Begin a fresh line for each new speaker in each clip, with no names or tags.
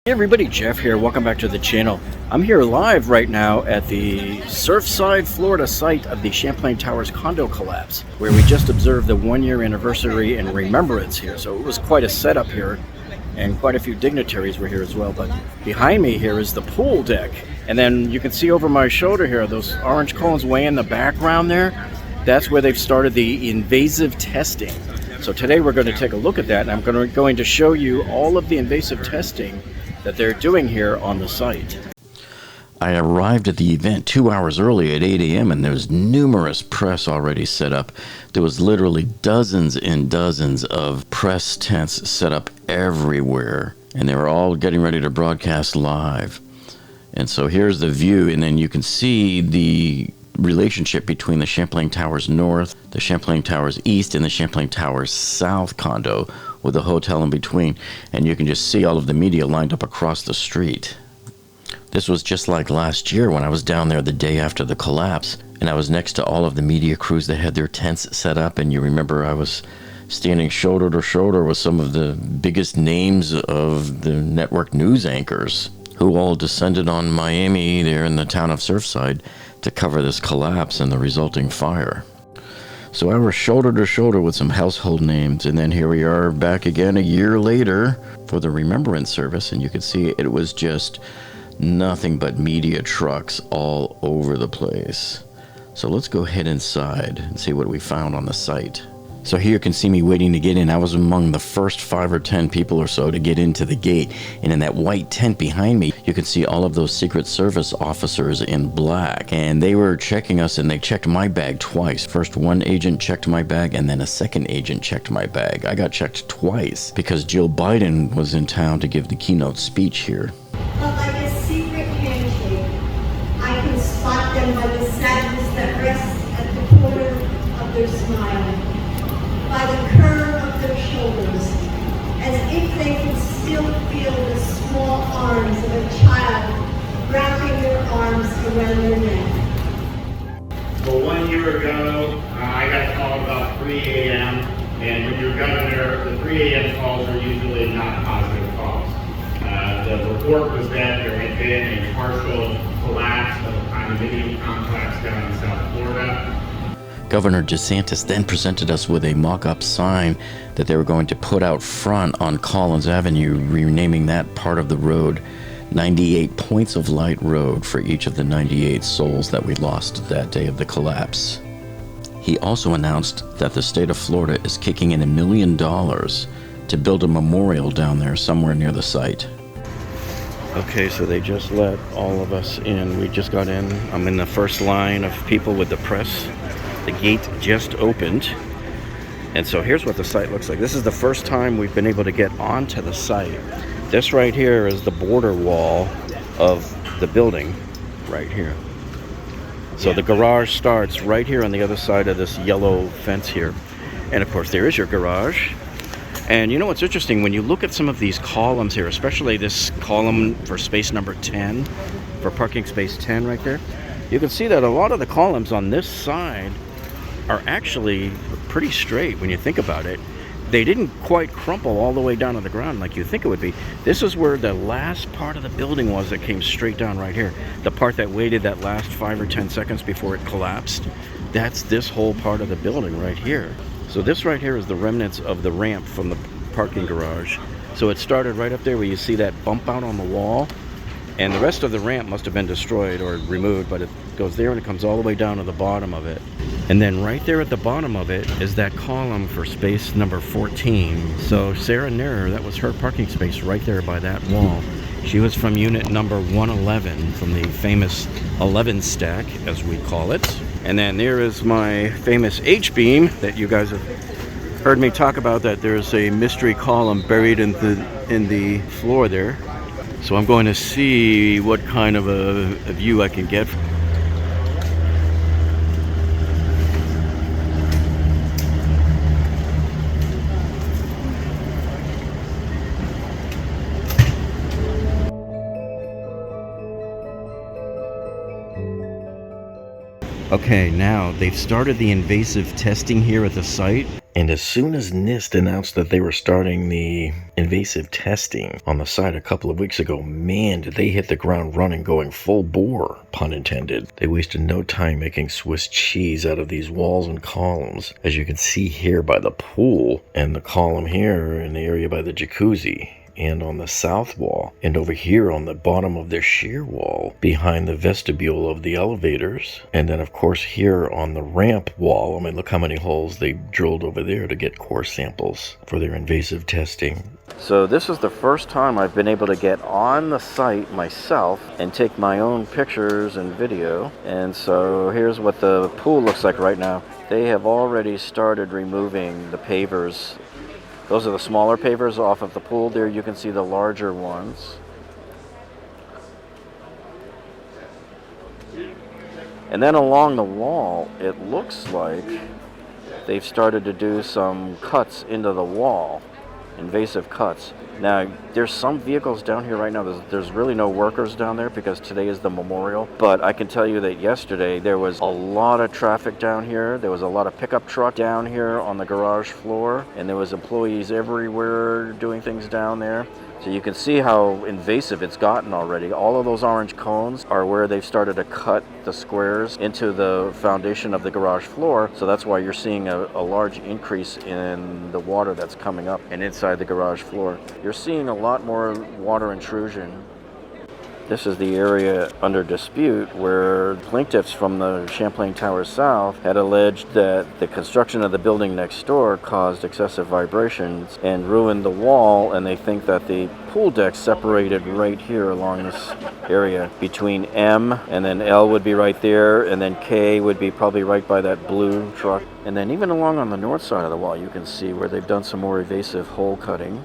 Hey everybody, Jeff here. Welcome back to the channel. I'm here live right now at the Surfside, Florida site of the Champlain Towers condo collapse, where we just observed the 1-year anniversary and remembrance here. So it was quite a setup here, and quite a few dignitaries were here as well. But behind me here is the pool deck. And then you can see over my shoulder here, those orange columns way in the background there. That's where they've started the invasive testing. So today we're going to take a look at that, and I'm going to show you all of the invasive testing that they're doing here on the site. I arrived at the event 2 hours early at 8 a.m. and there's numerous press already set up. There was literally dozens and dozens of press tents set up everywhere, and they were all getting ready to broadcast live. And so here's the view, and then you can see the relationship between the Champlain Towers North, the Champlain Towers East, and the Champlain Towers South condo, with a hotel in between, and you can just see all of the media lined up across the street. This was just like last year when I was down there the day after the collapse, and I was next to all of the media crews that had their tents set up, and you remember I was standing shoulder to shoulder with some of the biggest names of the network news anchors, who all descended on Miami there in the town of Surfside to cover this collapse and the resulting fire. So I was shoulder to shoulder with some household names, and then here we are back again a year later for the remembrance service, and you can see it was just nothing but media trucks all over the place. So let's go head inside and see what we found on the site. So here you can see me waiting to get in. I was among the first 5 or 10 people or so to get into the gate. And in that white tent behind me, you can see all of those Secret Service officers in black. And they were checking us, and they checked my bag twice. First, one agent checked my bag, and then a second agent checked my bag. I got checked twice because Jill Biden was in town to give the keynote speech here.
But like a secret handshake, I can spot them by the sadness that rests at the corner of their smile, by the curve of their shoulders, as if they could still feel the small arms of a child wrapping their arms around their neck.
Well, 1 year ago, I got called about 3 a.m., and when you're governor, the 3 a.m. calls are usually not positive calls. The report was that there had been a partial collapse of a condominium complex down in South Florida.
Governor DeSantis then presented us with a mock-up sign that they were going to put out front on Collins Avenue, renaming that part of the road 98 Points of Light Road for each of the 98 souls that we lost that day of the collapse. He also announced that the state of Florida is kicking in $1 million to build a memorial down there somewhere near the site. Okay, so they just let all of us in. We just got in. I'm in the first line of people with the press. The gate just opened, and so here's what the site looks like. This is the first time we've been able to get onto the site. This right here is the border wall of the building right here. So the garage starts right here on the other side of this yellow fence here, and of course there is your garage. And you know what's interesting, when you look at some of these columns here, especially this column for space number 10, for parking space 10 right there, you can see that a lot of the columns on this side are actually pretty straight when you think about it. They didn't quite crumple all the way down to the ground like you think it would be. This is where the last part of the building was that came straight down right here. The part that waited that last 5 or 10 seconds before it collapsed, that's this whole part of the building right here. So this right here is the remnants of the ramp from the parking garage. So it started right up there where you see that bump out on the wall. And the rest of the ramp must have been destroyed or removed, but it goes there and it comes all the way down to the bottom of it. And then right there at the bottom of it is that column for space number 14. So Sarah Nerer, that was her parking space right there by that wall. She was from unit number 111, from the famous 11 stack, as we call it. And then there is my famous H-beam that you guys have heard me talk about, that there's a mystery column buried in the floor there. So I'm going to see what kind of a view I can get. Okay, now they've started the invasive testing here at the site. And as soon as NIST announced that they were starting the invasive testing on the site a couple of weeks ago, man, did they hit the ground running, going full bore, pun intended. They wasted no time making Swiss cheese out of these walls and columns, as you can see here by the pool, and the column here in the area by the jacuzzi, and on the south wall, and over here on the bottom of their shear wall behind the vestibule of the elevators, and then of course here on the ramp wall. I mean, look how many holes they drilled over there to get core samples for their invasive testing. So this is the first time I've been able to get on the site myself and take my own pictures and video. And so here's what the pool looks like right now. They have already started removing the pavers. Those are the smaller pavers off of the pool. There you can see the larger ones. And then along the wall, it looks like they've started to do some cuts into the wall, invasive cuts. Now, there's some vehicles down here right now. There's really no workers down there because today is the memorial. But I can tell you that yesterday there was a lot of traffic down here. There was a lot of pickup truck down here on the garage floor. And there was employees everywhere doing things down there. So you can see how invasive it's gotten already. All of those orange cones are where they've started to cut the squares into the foundation of the garage floor. So that's why you're seeing a large increase in the water that's coming up and inside the garage floor. You're seeing a lot more water intrusion. This is the area under dispute where plaintiffs from the Champlain Towers South had alleged that the construction of the building next door caused excessive vibrations and ruined the wall, and they think that the pool deck separated right here along this area between M, and then L would be right there, and then K would be probably right by that blue truck. And then even along on the north side of the wall you can see where they've done some more evasive hole cutting.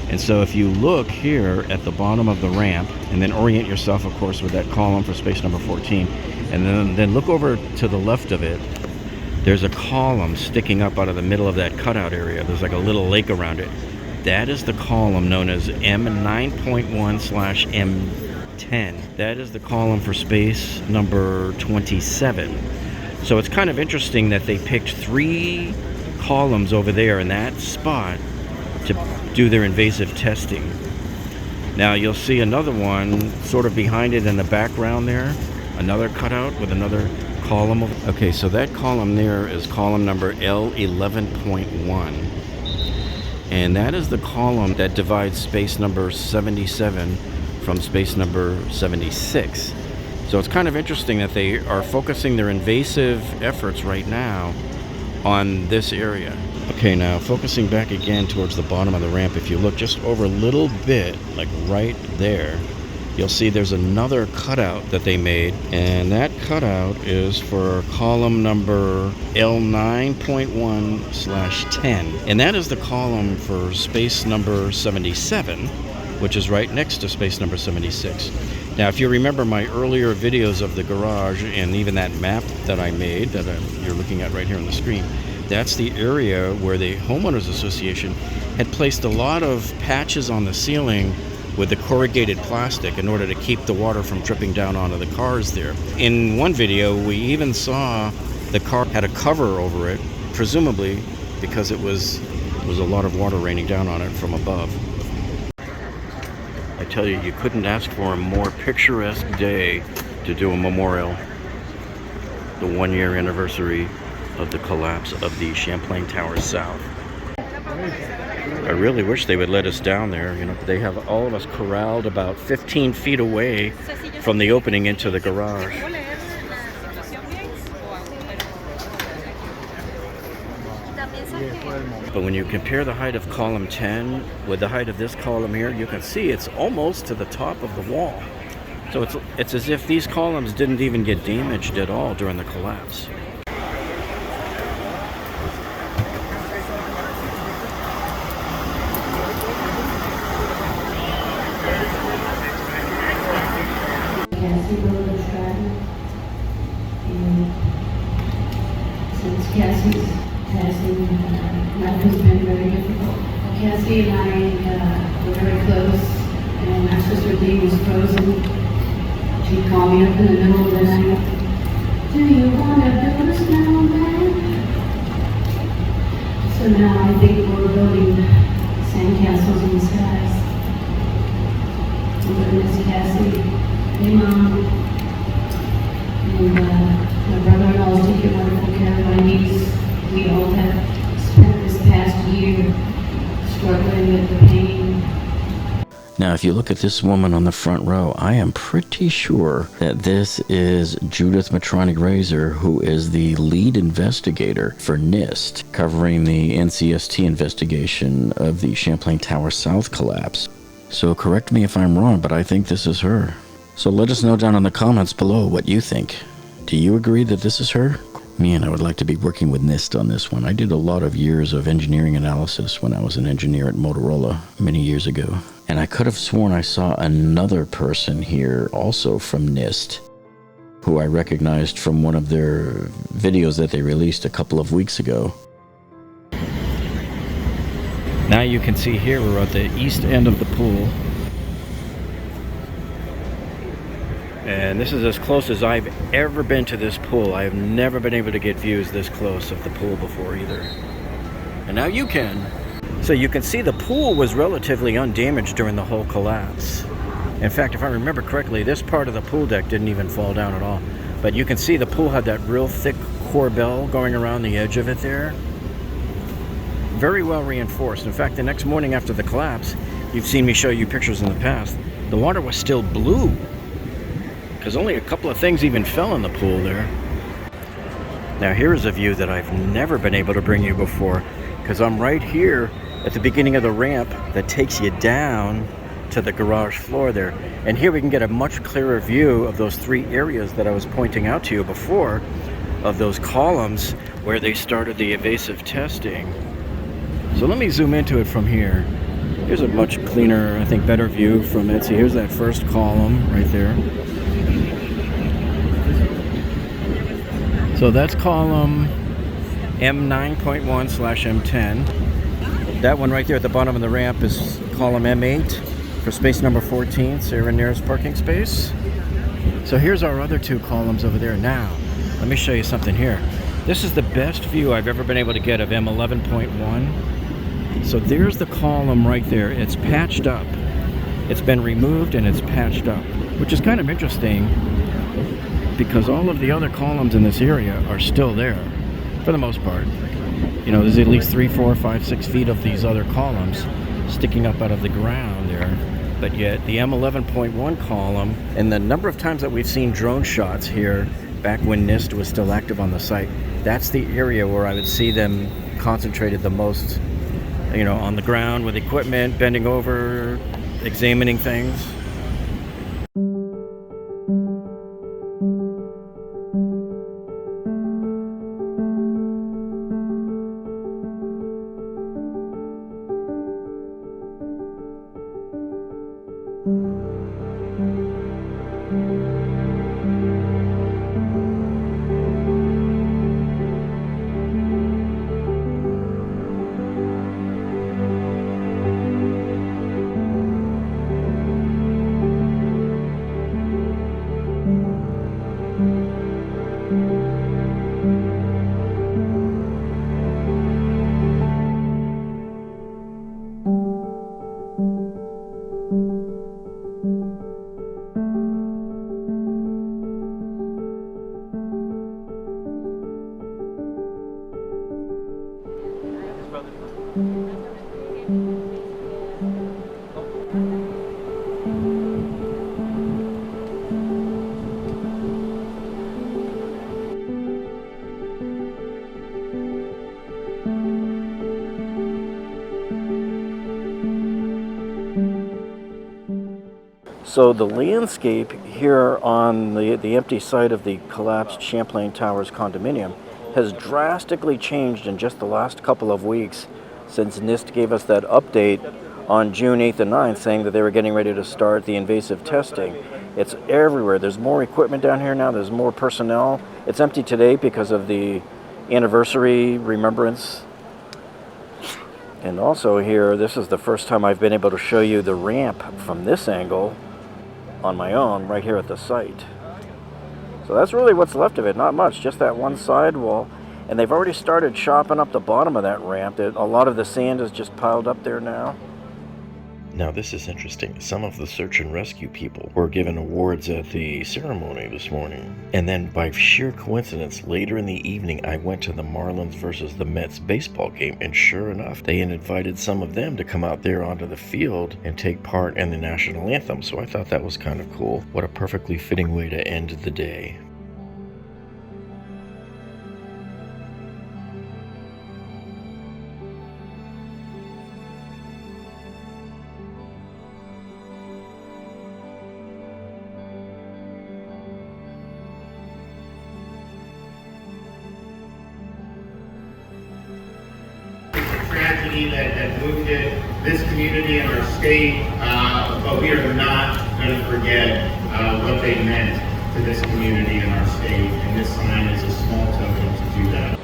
And so if you look here at the bottom of the ramp, and then orient yourself, of course, with that column for space number 14, and then look over to the left of it, there's a column sticking up out of the middle of that cutout area. There's like a little lake around it. That is the column known as M9.1/M10. That is the column for space number 27. So it's kind of interesting that they picked 3 columns over there in that spot to do their invasive testing. Now you'll see another one sort of behind it in the background there, another cutout with another column. Okay, so that column there is column number L11.1, and that is the column that divides space number 77 from space number 76. So it's kind of interesting that they are focusing their invasive efforts right now on this area. Okay, now focusing back again towards the bottom of the ramp, if you look just over a little bit, like right there, you'll see there's another cutout that they made, and that cutout is for column number L9.1/10, and that is the column for space number 77, which is right next to space number 76. Now, if you remember my earlier videos of the garage and even that map that I made that you're looking at right here on the screen, that's the area where the Homeowners Association had placed a lot of patches on the ceiling with the corrugated plastic in order to keep the water from dripping down onto the cars there. In one video, we even saw the car had a cover over it, presumably because it was a lot of water raining down on it from above. I tell you, you couldn't ask for a more picturesque day to do a memorial. The 1-year anniversary of the collapse of the Champlain Towers South. I really wish they would let us down there. You know, they have all of us corralled about 15 feet away from the opening into the garage. But when you compare the height of column 10 with the height of this column here, you can see it's almost to the top of the wall. So it's as if these columns didn't even get damaged at all during the collapse.
Cassie Stratton, and since Cassie's passing, life has been very difficult. Cassie and I were very close, and our sister Dee was frozen. She'd call me up in the middle of the night
Do you want to build a snowman? So now I think we're building sandcastles in the skies. I'm going to miss Cassie. Hey, Mom. And my brother-in-law is taking wonderful care of my niece. We all have spent this past year struggling with the pain.
Now, if you look at this woman on the front row, I am pretty sure that this is Judith Matronic-Razor, who is the lead investigator for NIST, covering the NCST investigation of the Champlain Towers South collapse. So correct me if I'm wrong, but I think this is her. So let us know down in the comments below what you think. Do you agree that this is her? Man, I would like to be working with NIST on this one. I did a lot of years of engineering analysis when I was an engineer at Motorola many years ago. And I could have sworn I saw another person here also from NIST, who I recognized from one of their videos that they released a couple of weeks ago. Now you can see here we're at the east end of the pool. And this is as close as I've ever been to this pool. I have never been able to get views this close of the pool before either. And now you can. So you can see the pool was relatively undamaged during the whole collapse. In fact, if I remember correctly, this part of the pool deck didn't even fall down at all. But you can see the pool had that real thick corbel going around the edge of it there. Very well reinforced. In fact, the next morning after the collapse, you've seen me show you pictures in the past, the water was still blue, because only a couple of things even fell in the pool there. Now here's a view that I've never been able to bring you before, because I'm right here at the beginning of the ramp that takes you down to the garage floor there. And here we can get a much clearer view of those three areas that I was pointing out to you before, of those columns where they started the evasive testing. So let me zoom into it from here. Here's a much cleaner, I think, better view from it. See, here's that first column right there. So that's column M9.1/M10. That one right there at the bottom of the ramp is column M8 for space number 14, Sarah nearest parking space. So here's our other two columns over there. Now, let me show you something here. This is the best view I've ever been able to get of M11.1. So there's the column right there. It's patched up. It's been removed and it's patched up, which is kind of interesting because all of the other columns in this area are still there for the most part. You know, there's at least 3, 4, 5, 6 feet of these other columns sticking up out of the ground there. But yet the M11.1 column, and the number of times that we've seen drone shots here back when NIST was still active on the site, that's the area where I would see them concentrated the most, you know, on the ground with equipment, bending over, examining things. So the landscape here on the empty site of the collapsed Champlain Towers condominium has drastically changed in just the last couple of weeks since NIST gave us that update on June 8th and 9th saying that they were getting ready to start the invasive testing. It's everywhere. There's more equipment down here now. There's more personnel. It's empty today because of the anniversary remembrance. And also here, this is the first time I've been able to show you the ramp from this angle on my own right here at the site. So that's really what's left of it, not much, just that one side wall. And they've already started chopping up the bottom of that ramp. A lot of the sand is just piled up there now.
Now this is interesting. Some of the search and rescue people were given awards at the ceremony this morning. And then by sheer coincidence, later in the evening, I went to the Marlins versus the Mets baseball game, and sure enough, they had invited some of them to come out there onto the field and take part in the national anthem. So I thought that was kind of cool. What a perfectly fitting way to end the day.
Tragedy that moved this community and our state, but we are not going to forget what they meant to this community and our state, and this sign is a small token to do that.